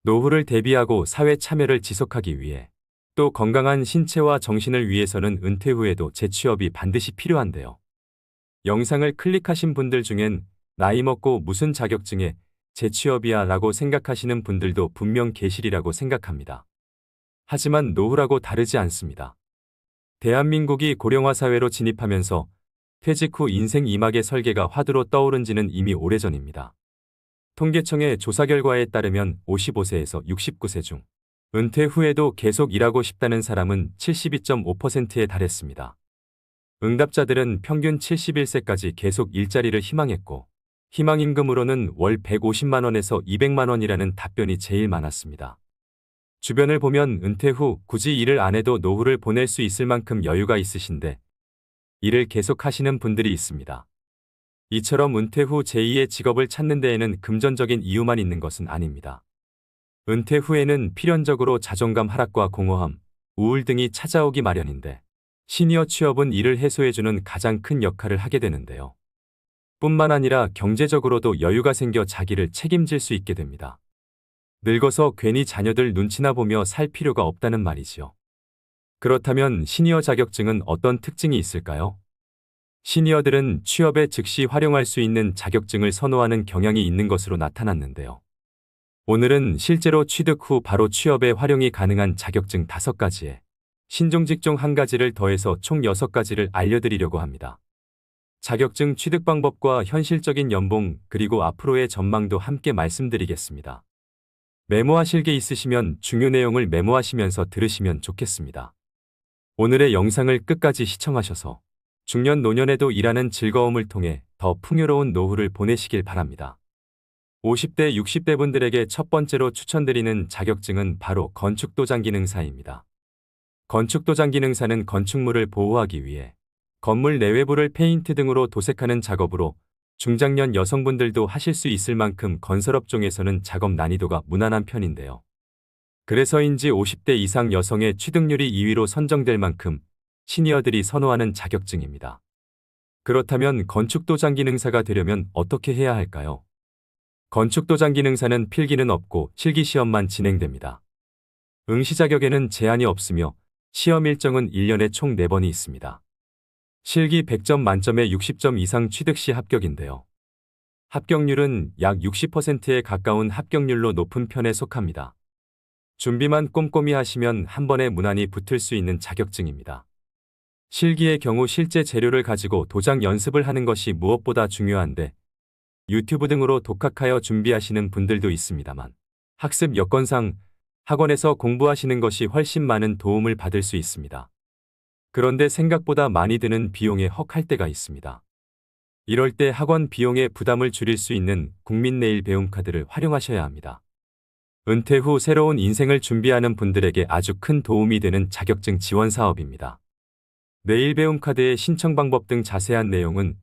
노후를 대비하고 사회 참여를 지속하기 위해 또 건강한 신체와 정신을 위해서는 은퇴 후에도 재취업이 반드시 필요한데요. 영상을 클릭하신 분들 중엔 나이 먹고 무슨 자격증에 재취업이야 라고 생각하시는 분들도 분명 계시리라고 생각합니다. 하지만 노후라고 다르지 않습니다. 대한민국이 고령화 사회로 진입하면서 퇴직 후 인생 2막의 설계가 화두로 떠오른 지는 이미 오래전입니다. 통계청의 조사 결과에 따르면 55세에서 69세 중 은퇴 후에도 계속 일하고 싶다는 사람은 72.5%에 달했습니다. 응답자들은 평균 71세까지 계속 일자리를 희망했고 희망임금으로는 월 150만 원에서 200만 원이라는 답변이 제일 많았습니다. 주변을 보면 은퇴 후 굳이 일을 안 해도 노후를 보낼 수 있을 만큼 여유가 있으신데 일을 계속 하시는 분들이 있습니다. 이처럼 은퇴 후 제2의 직업을 찾는 데에는 금전적인 이유만 있는 것은 아닙니다. 은퇴 후에는 필연적으로 자존감 하락과 공허함, 우울 등이 찾아오기 마련인데 시니어 취업은 이를 해소해주는 가장 큰 역할을 하게 되는데요. 뿐만 아니라 경제적으로도 여유가 생겨 자기를 책임질 수 있게 됩니다. 늙어서 괜히 자녀들 눈치나 보며 살 필요가 없다는 말이지요. 그렇다면 시니어 자격증은 어떤 특징이 있을까요? 시니어들은 취업에 즉시 활용할 수 있는 자격증을 선호하는 경향이 있는 것으로 나타났는데요. 오늘은 실제로 취득 후 바로 취업에 활용이 가능한 자격증 5가지에 신종직종 1가지를 더해서 총 6가지를 알려드리려고 합니다. 자격증 취득 방법과 현실적인 연봉 그리고 앞으로의 전망도 함께 말씀드리겠습니다. 메모하실 게 있으시면 중요 내용을 메모하시면서 들으시면 좋겠습니다. 오늘의 영상을 끝까지 시청하셔서 중년 노년에도 일하는 즐거움을 통해 더 풍요로운 노후를 보내시길 바랍니다. 50대, 60대 분들에게 첫 번째로 추천드리는 자격증은 바로 건축도장기능사입니다. 건축도장기능사는 건축물을 보호하기 위해 건물 내외부를 페인트 등으로 도색하는 작업으로 중장년 여성분들도 하실 수 있을 만큼 건설업종에서는 작업 난이도가 무난한 편인데요. 그래서인지 50대 이상 여성의 취득률이 2위로 선정될 만큼 시니어들이 선호하는 자격증입니다. 그렇다면 건축도장기능사가 되려면 어떻게 해야 할까요? 건축도장기능사는 필기는 없고 실기시험만 진행됩니다. 응시 자격에는 제한이 없으며 시험 일정은 1년에 총 4번이 있습니다. 실기 100점 만점에 60점 이상 취득 시 합격인데요. 합격률은 약 60%에 가까운 합격률로 높은 편에 속합니다. 준비만 꼼꼼히 하시면 한 번에 무난히 붙을 수 있는 자격증입니다. 실기의 경우 실제 재료를 가지고 도장 연습을 하는 것이 무엇보다 중요한데 유튜브 등으로 독학하여 준비하시는 분들도 있습니다만 학습 여건상 학원에서 공부하시는 것이 훨씬 많은 도움을 받을 수 있습니다. 그런데 생각보다 많이 드는 비용에 헉할 때가 있습니다. 이럴 때 학원 비용의 부담을 줄일 수 있는 국민내일 배움카드를 활용하셔야 합니다. 은퇴 후 새로운 인생을 준비하는 분들에게 아주 큰 도움이 되는 자격증 지원 사업입니다. 내일 배움카드의 신청 방법 등 자세한 내용은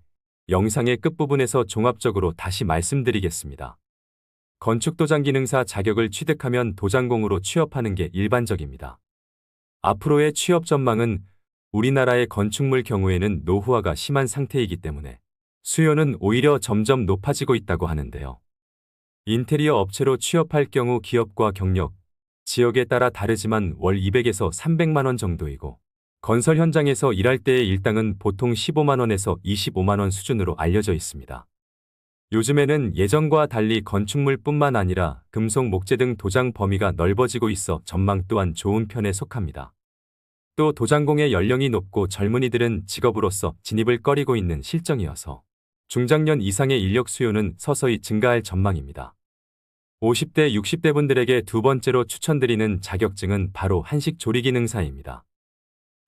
영상의 끝부분에서 종합적으로 다시 말씀드리겠습니다. 건축도장기능사 자격을 취득하면 도장공으로 취업하는 게 일반적입니다. 앞으로의 취업 전망은 우리나라의 건축물 경우에는 노후화가 심한 상태이기 때문에 수요는 오히려 점점 높아지고 있다고 하는데요. 인테리어 업체로 취업할 경우 기업과 경력, 지역에 따라 다르지만 월 200에서 300만 원 정도이고 건설 현장에서 일할 때의 일당은 보통 15만 원에서 25만 원 수준으로 알려져 있습니다. 요즘에는 예전과 달리 건축물뿐만 아니라 금속, 목재 등 도장 범위가 넓어지고 있어 전망 또한 좋은 편에 속합니다. 또 도장공의 연령이 높고 젊은이들은 직업으로서 진입을 꺼리고 있는 실정이어서 중장년 이상의 인력 수요는 서서히 증가할 전망입니다. 50대, 60대 분들에게 두 번째로 추천드리는 자격증은 바로 한식조리기능사입니다.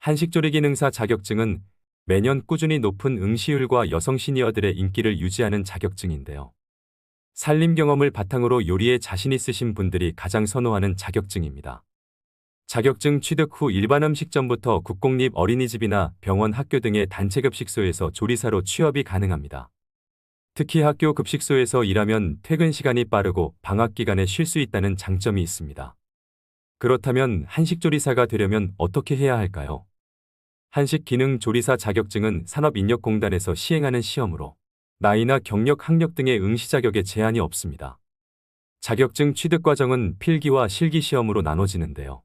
한식조리기능사 자격증은 매년 꾸준히 높은 응시율과 여성 시니어들의 인기를 유지하는 자격증인데요. 살림 경험을 바탕으로 요리에 자신 있으신 분들이 가장 선호하는 자격증입니다. 자격증 취득 후 일반 음식점부터 국공립 어린이집이나 병원, 학교 등의 단체급식소에서 조리사로 취업이 가능합니다. 특히 학교 급식소에서 일하면 퇴근 시간이 빠르고 방학 기간에 쉴 수 있다는 장점이 있습니다. 그렇다면 한식조리사가 되려면 어떻게 해야 할까요? 한식기능조리사 자격증은 산업인력공단에서 시행하는 시험으로 나이나 경력, 학력 등의 응시 자격에 제한이 없습니다. 자격증 취득 과정은 필기와 실기 시험으로 나눠지는데요.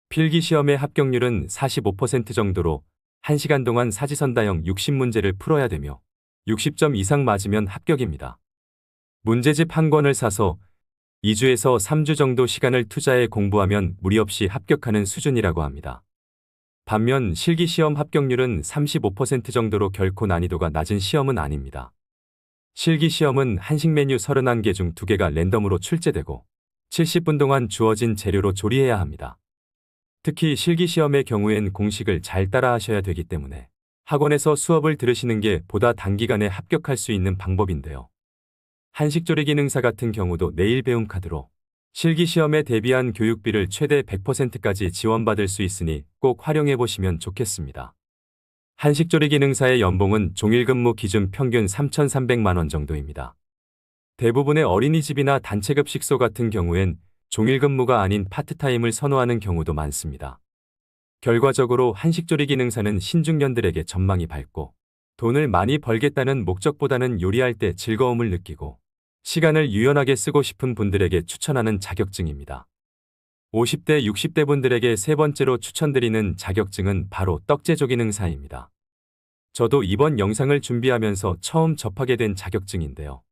필기 시험의 합격률은 45% 정도로 1시간 동안 사지선다형 60문제를 풀어야 되며 60점 이상 맞으면 합격입니다. 문제집 한 권을 사서 2주에서 3주 정도 시간을 투자해 공부하면 무리 없이 합격하는 수준이라고 합니다. 반면 실기시험 합격률은 35% 정도로 결코 난이도가 낮은 시험은 아닙니다. 실기시험은 한식 메뉴 31개 중 2개가 랜덤으로 출제되고 70분 동안 주어진 재료로 조리해야 합니다. 특히 실기시험의 경우엔 공식을 잘 따라 하셔야 되기 때문에 학원에서 수업을 들으시는 게 보다 단기간에 합격할 수 있는 방법인데요. 한식조리 기능사 같은 경우도 내일 배움 카드로 실기시험에 대비한 교육비를 최대 100%까지 지원받을 수 있으니 꼭 활용해 보시면 좋겠습니다. 한식조리 기능사의 연봉은 종일근무 기준 평균 3,300만 원 정도입니다. 대부분의 어린이집이나 단체급식소 같은 경우엔 종일근무가 아닌 파트타임을 선호하는 경우도 많습니다. 결과적으로 한식조리 기능사는 신중년들에게 전망이 밝고 돈을 많이 벌겠다는 목적보다는 요리할 때 즐거움을 느끼고 시간을 유연하게 쓰고 싶은 분들에게 추천하는 자격증입니다. 50대, 60대 분들에게 세 번째로 추천드리는 자격증은 바로 떡제조 기능사입니다. 저도 이번 영상을 준비하면서 처음 접하게 된 자격증인데요.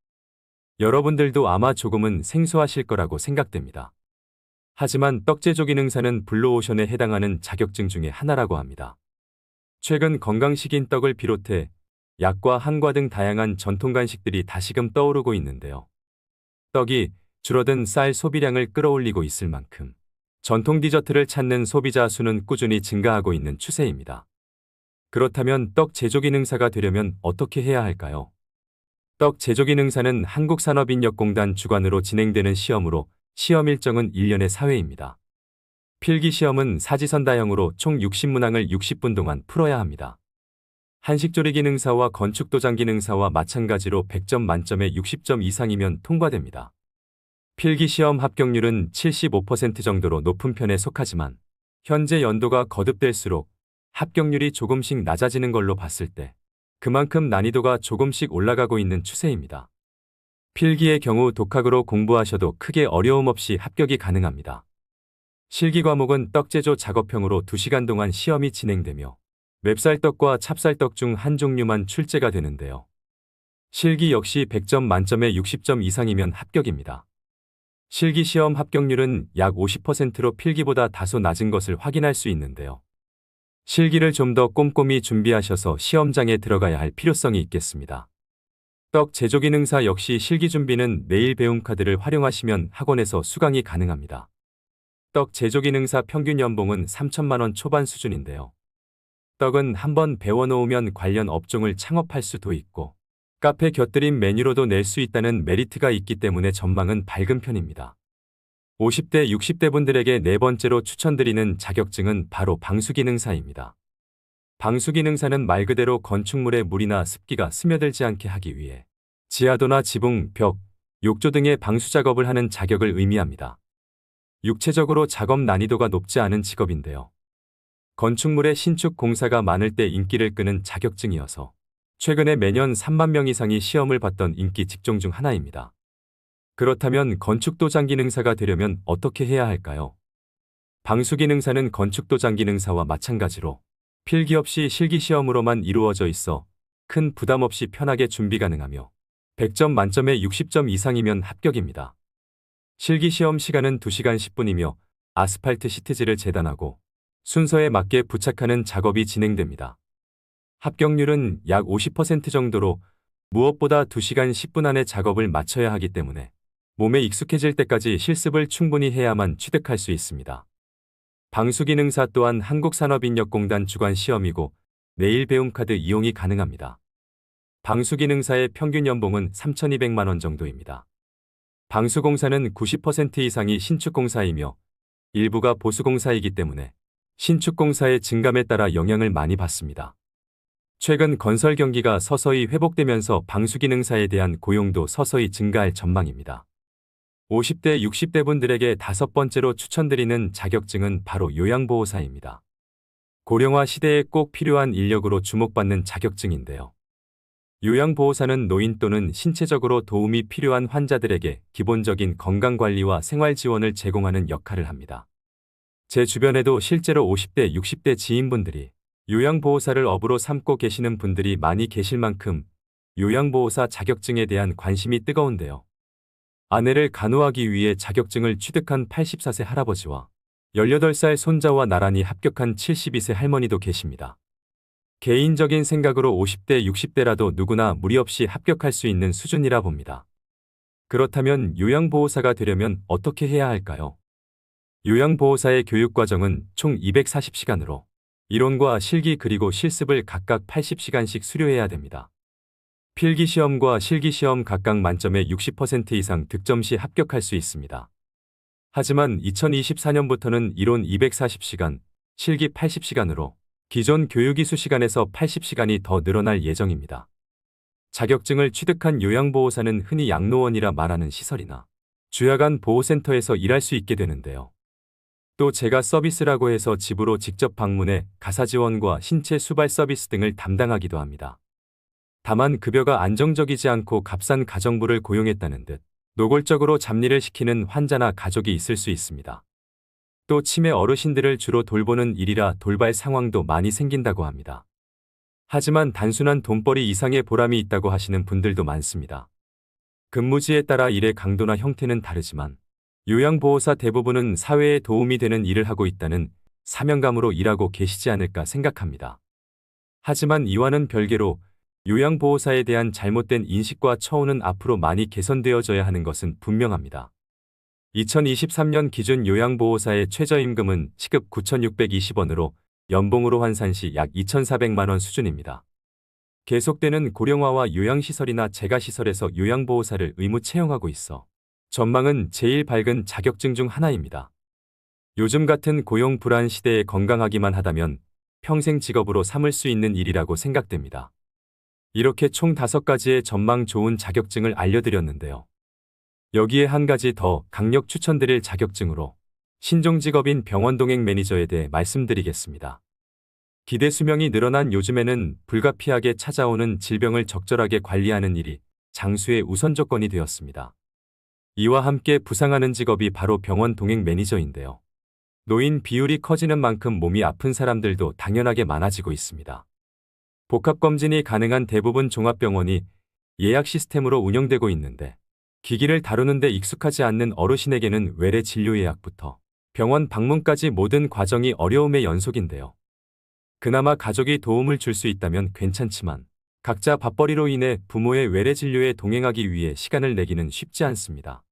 여러분들도 아마 조금은 생소하실 거라고 생각됩니다. 하지만 떡제조 기능사는 블루오션에 해당하는 자격증 중에 하나라고 합니다. 최근 건강식인 떡을 비롯해 약과 한과 등 다양한 전통 간식들이 다시금 떠오르고 있는데요. 떡이 줄어든 쌀 소비량을 끌어올리고 있을 만큼 전통 디저트를 찾는 소비자 수는 꾸준히 증가하고 있는 추세입니다. 그렇다면 떡 제조 기능사가 되려면 어떻게 해야 할까요? 떡 제조 기능사는 한국산업인력공단 주관으로 진행되는 시험으로 시험 일정은 1년에 4회입니다. 필기 시험은 사지선다형으로 총 60문항을 60분 동안 풀어야 합니다. 한식조리 기능사와 건축도장 기능사와 마찬가지로 100점 만점에 60점 이상이면 통과됩니다. 필기시험 합격률은 75% 정도로 높은 편에 속하지만 현재 연도가 거듭될수록 합격률이 조금씩 낮아지는 걸로 봤을 때 그만큼 난이도가 조금씩 올라가고 있는 추세입니다. 필기의 경우 독학으로 공부하셔도 크게 어려움 없이 합격이 가능합니다. 실기 과목은 떡제조 작업형으로 2시간 동안 시험이 진행되며 맵쌀떡과 찹쌀떡 중 한 종류만 출제가 되는데요. 실기 역시 100점 만점에 60점 이상이면 합격입니다. 실기 시험 합격률은 약 50%로 필기보다 다소 낮은 것을 확인할 수 있는데요. 실기를 좀 더 꼼꼼히 준비하셔서 시험장에 들어가야 할 필요성이 있겠습니다. 떡 제조 기능사 역시 실기 준비는 내일 배움 카드를 활용하시면 학원에서 수강이 가능합니다. 떡 제조 기능사 평균 연봉은 3천만 원 초반 수준인데요. 떡은 한번 배워놓으면 관련 업종을 창업할 수도 있고 카페 곁들인 메뉴로도 낼 수 있다는 메리트가 있기 때문에 전망은 밝은 편입니다. 50대, 60대 분들에게 네 번째로 추천드리는 자격증은 바로 방수기능사입니다. 방수기능사는 말 그대로 건축물에 물이나 습기가 스며들지 않게 하기 위해 지하도나 지붕, 벽, 욕조 등의 방수 작업을 하는 자격을 의미합니다. 육체적으로 작업 난이도가 높지 않은 직업인데요. 건축물의 신축 공사가 많을 때 인기를 끄는 자격증이어서 최근에 매년 3만 명 이상이 시험을 봤던 인기 직종 중 하나입니다. 그렇다면 건축도장 기능사가 되려면 어떻게 해야 할까요? 방수기능사는 건축도장 기능사와 마찬가지로 필기 없이 실기시험으로만 이루어져 있어 큰 부담 없이 편하게 준비 가능하며 100점 만점에 60점 이상이면 합격입니다. 실기시험 시간은 2시간 10분이며 아스팔트 시트지를 재단하고 순서에 맞게 부착하는 작업이 진행됩니다. 합격률은 약 50% 정도로 무엇보다 2시간 10분 안에 작업을 마쳐야 하기 때문에 몸에 익숙해질 때까지 실습을 충분히 해야만 취득할 수 있습니다. 방수기능사 또한 한국산업인력공단 주관 시험이고 내일 배움 카드 이용이 가능합니다. 방수기능사의 평균 연봉은 3,200만 원 정도입니다. 방수공사는 90% 이상이 신축공사이며 일부가 보수공사이기 때문에 신축공사의 증감에 따라 영향을 많이 받습니다. 최근 건설 경기가 서서히 회복되면서 방수기능사에 대한 고용도 서서히 증가할 전망입니다. 50대, 60대 분들에게 다섯 번째로 추천드리는 자격증은 바로 요양보호사입니다. 고령화 시대에 꼭 필요한 인력으로 주목받는 자격증인데요. 요양보호사는 노인 또는 신체적으로 도움이 필요한 환자들에게 기본적인 건강관리와 생활지원을 제공하는 역할을 합니다. 제 주변에도 실제로 50대, 60대 지인분들이 요양보호사를 업으로 삼고 계시는 분들이 많이 계실 만큼 요양보호사 자격증에 대한 관심이 뜨거운데요. 아내를 간호하기 위해 자격증을 취득한 84세 할아버지와 18살 손자와 나란히 합격한 72세 할머니도 계십니다. 개인적인 생각으로 50대, 60대라도 누구나 무리 없이 합격할 수 있는 수준이라 봅니다. 그렇다면 요양보호사가 되려면 어떻게 해야 할까요? 요양보호사의 교육과정은 총 240시간으로 이론과 실기 그리고 실습을 각각 80시간씩 수료해야 됩니다. 필기시험과 실기시험 각각 만점의 60% 이상 득점 시 합격할 수 있습니다. 하지만 2024년부터는 이론 240시간, 실기 80시간으로 기존 교육이수 시간에서 80시간이 더 늘어날 예정입니다. 자격증을 취득한 요양보호사는 흔히 양로원이라 말하는 시설이나 주야간 보호센터에서 일할 수 있게 되는데요. 또 제가 서비스라고 해서 집으로 직접 방문해 가사지원과 신체 수발 서비스 등을 담당하기도 합니다. 다만 급여가 안정적이지 않고 값싼 가정부를 고용했다는 듯 노골적으로 잡일을 시키는 환자나 가족이 있을 수 있습니다. 또 치매 어르신들을 주로 돌보는 일이라 돌발 상황도 많이 생긴다고 합니다. 하지만 단순한 돈벌이 이상의 보람이 있다고 하시는 분들도 많습니다. 근무지에 따라 일의 강도나 형태는 다르지만 요양보호사 대부분은 사회에 도움이 되는 일을 하고 있다는 사명감으로 일하고 계시지 않을까 생각합니다. 하지만 이와는 별개로 요양보호사에 대한 잘못된 인식과 처우는 앞으로 많이 개선되어져야 하는 것은 분명합니다. 2023년 기준 요양보호사의 최저임금은 시급 9,620원으로 연봉으로 환산 시 약 2,400만 원 수준입니다. 계속되는 고령화와 요양시설이나 재가시설에서 요양보호사를 의무 채용하고 있어 전망은 제일 밝은 자격증 중 하나입니다. 요즘 같은 고용 불안 시대에 건강하기만 하다면 평생 직업으로 삼을 수 있는 일이라고 생각됩니다. 이렇게 총 5가지의 전망 좋은 자격증을 알려드렸는데요. 여기에 한 가지 더 강력 추천드릴 자격증으로 신종직업인 병원동행 매니저에 대해 말씀드리겠습니다. 기대 수명이 늘어난 요즘에는 불가피하게 찾아오는 질병을 적절하게 관리하는 일이 장수의 우선 조건이 되었습니다. 이와 함께 부상하는 직업이 바로 병원 동행 매니저인데요. 노인 비율이 커지는 만큼 몸이 아픈 사람들도 당연하게 많아지고 있습니다. 복합검진이 가능한 대부분 종합병원이 예약 시스템으로 운영되고 있는데 기기를 다루는 데 익숙하지 않는 어르신에게는 외래 진료 예약부터 병원 방문까지 모든 과정이 어려움의 연속인데요. 그나마 가족이 도움을 줄 수 있다면 괜찮지만 각자 밥벌이로 인해 부모의 외래 진료에 동행하기 위해 시간을 내기는 쉽지 않습니다.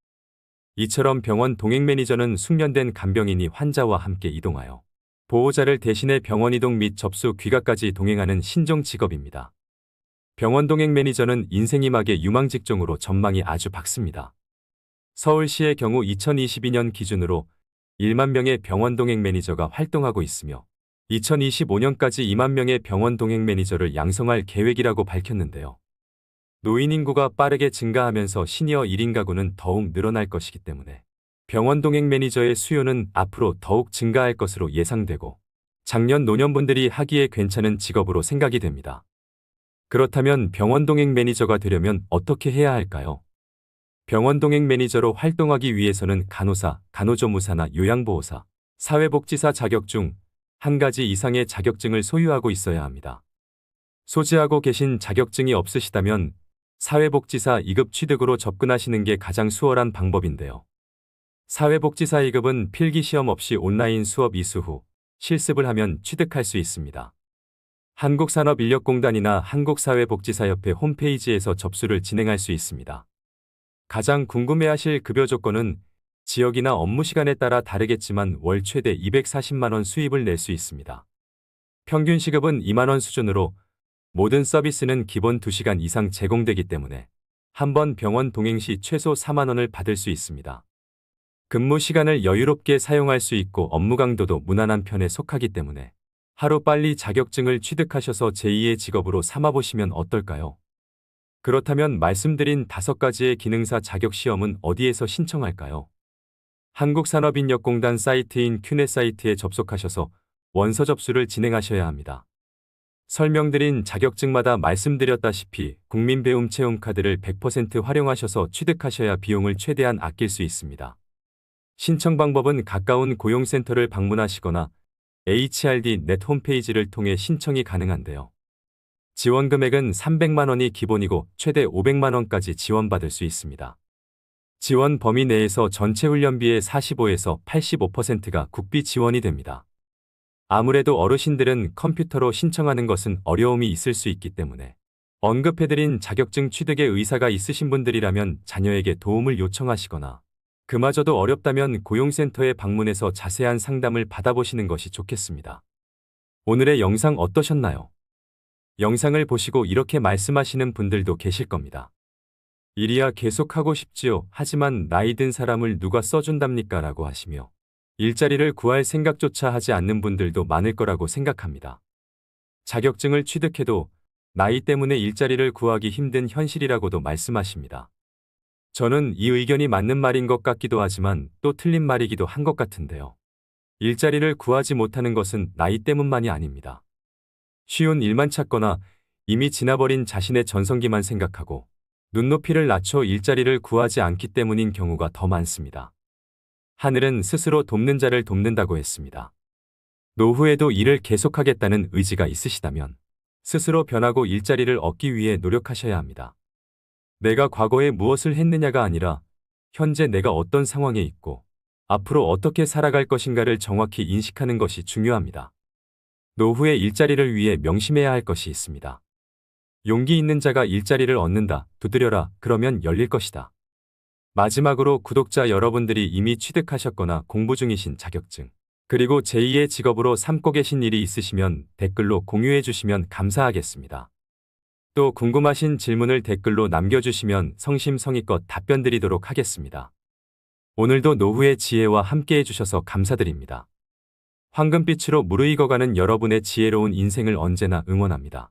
이처럼 병원 동행 매니저는 숙련된 간병인이 환자와 함께 이동하여 보호자를 대신해 병원 이동 및 접수 귀가까지 동행하는 신종 직업입니다. 병원 동행 매니저는 인생이막의 유망 직종으로 전망이 아주 밝습니다. 서울시의 경우 2022년 기준으로 1만 명의 병원 동행 매니저가 활동하고 있으며 2025년까지 2만 명의 병원 동행 매니저를 양성할 계획이라고 밝혔는데요. 노인 인구가 빠르게 증가하면서 시니어 1인 가구는 더욱 늘어날 것이기 때문에 병원 동행 매니저의 수요는 앞으로 더욱 증가할 것으로 예상되고 장년 노년분들이 하기에 괜찮은 직업으로 생각이 됩니다. 그렇다면 병원 동행 매니저가 되려면 어떻게 해야 할까요? 병원 동행 매니저로 활동하기 위해서는 간호사, 간호조무사나 요양보호사, 사회복지사 자격 중 한 가지 이상의 자격증을 소유하고 있어야 합니다. 소지하고 계신 자격증이 없으시다면 사회복지사 2급 취득으로 접근하시는 게 가장 수월한 방법인데요. 사회복지사 2급은 필기시험 없이 온라인 수업 이수 후 실습을 하면 취득할 수 있습니다. 한국산업인력공단이나 한국사회복지사협회 홈페이지에서 접수를 진행할 수 있습니다. 가장 궁금해하실 급여 조건은 지역이나 업무 시간에 따라 다르겠지만 월 최대 240만 원 수입을 낼 수 있습니다. 평균 시급은 2만 원 수준으로 모든 서비스는 기본 2시간 이상 제공되기 때문에 한 번 병원 동행 시 최소 4만 원을 받을 수 있습니다. 근무 시간을 여유롭게 사용할 수 있고 업무 강도도 무난한 편에 속하기 때문에 하루빨리 자격증을 취득하셔서 제2의 직업으로 삼아보시면 어떨까요? 그렇다면 말씀드린 5가지의 기능사 자격시험은 어디에서 신청할까요? 한국산업인력공단 사이트인 큐넷 사이트에 접속하셔서 원서 접수를 진행하셔야 합니다. 설명드린 자격증마다 말씀드렸다시피 국민배움 체험카드를 100% 활용하셔서 취득하셔야 비용을 최대한 아낄 수 있습니다. 신청 방법은 가까운 고용센터를 방문하시거나 HRD.net 홈페이지를 통해 신청이 가능한데요. 지원 금액은 300만 원이 기본이고 최대 500만 원까지 지원받을 수 있습니다. 지원 범위 내에서 전체 훈련비의 45에서 85%가 국비 지원이 됩니다. 아무래도 어르신들은 컴퓨터로 신청하는 것은 어려움이 있을 수 있기 때문에 언급해드린 자격증 취득에 의사가 있으신 분들이라면 자녀에게 도움을 요청하시거나 그마저도 어렵다면 고용센터에 방문해서 자세한 상담을 받아보시는 것이 좋겠습니다. 오늘의 영상 어떠셨나요? 영상을 보시고 이렇게 말씀하시는 분들도 계실 겁니다. 일이야 계속 하고 싶지요. 하지만 나이 든 사람을 누가 써준답니까? 라고 하시며 일자리를 구할 생각조차 하지 않는 분들도 많을 거라고 생각합니다. 자격증을 취득해도 나이 때문에 일자리를 구하기 힘든 현실이라고도 말씀하십니다. 저는 이 의견이 맞는 말인 것 같기도 하지만 또 틀린 말이기도 한 것 같은데요. 일자리를 구하지 못하는 것은 나이 때문만이 아닙니다. 쉬운 일만 찾거나 이미 지나버린 자신의 전성기만 생각하고 눈높이를 낮춰 일자리를 구하지 않기 때문인 경우가 더 많습니다. 하늘은 스스로 돕는 자를 돕는다고 했습니다. 노후에도 일을 계속하겠다는 의지가 있으시다면 스스로 변하고 일자리를 얻기 위해 노력하셔야 합니다. 내가 과거에 무엇을 했느냐가 아니라 현재 내가 어떤 상황에 있고 앞으로 어떻게 살아갈 것인가를 정확히 인식하는 것이 중요합니다. 노후의 일자리를 위해 명심해야 할 것이 있습니다. 용기 있는 자가 일자리를 얻는다. 두드려라. 그러면 열릴 것이다. 마지막으로 구독자 여러분들이 이미 취득하셨거나 공부 중이신 자격증, 그리고 제2의 직업으로 삼고 계신 일이 있으시면 댓글로 공유해 주시면 감사하겠습니다. 또 궁금하신 질문을 댓글로 남겨주시면 성심성의껏 답변 드리도록 하겠습니다. 오늘도 노후의 지혜와 함께 해주셔서 감사드립니다. 황금빛으로 무르익어가는 여러분의 지혜로운 인생을 언제나 응원합니다.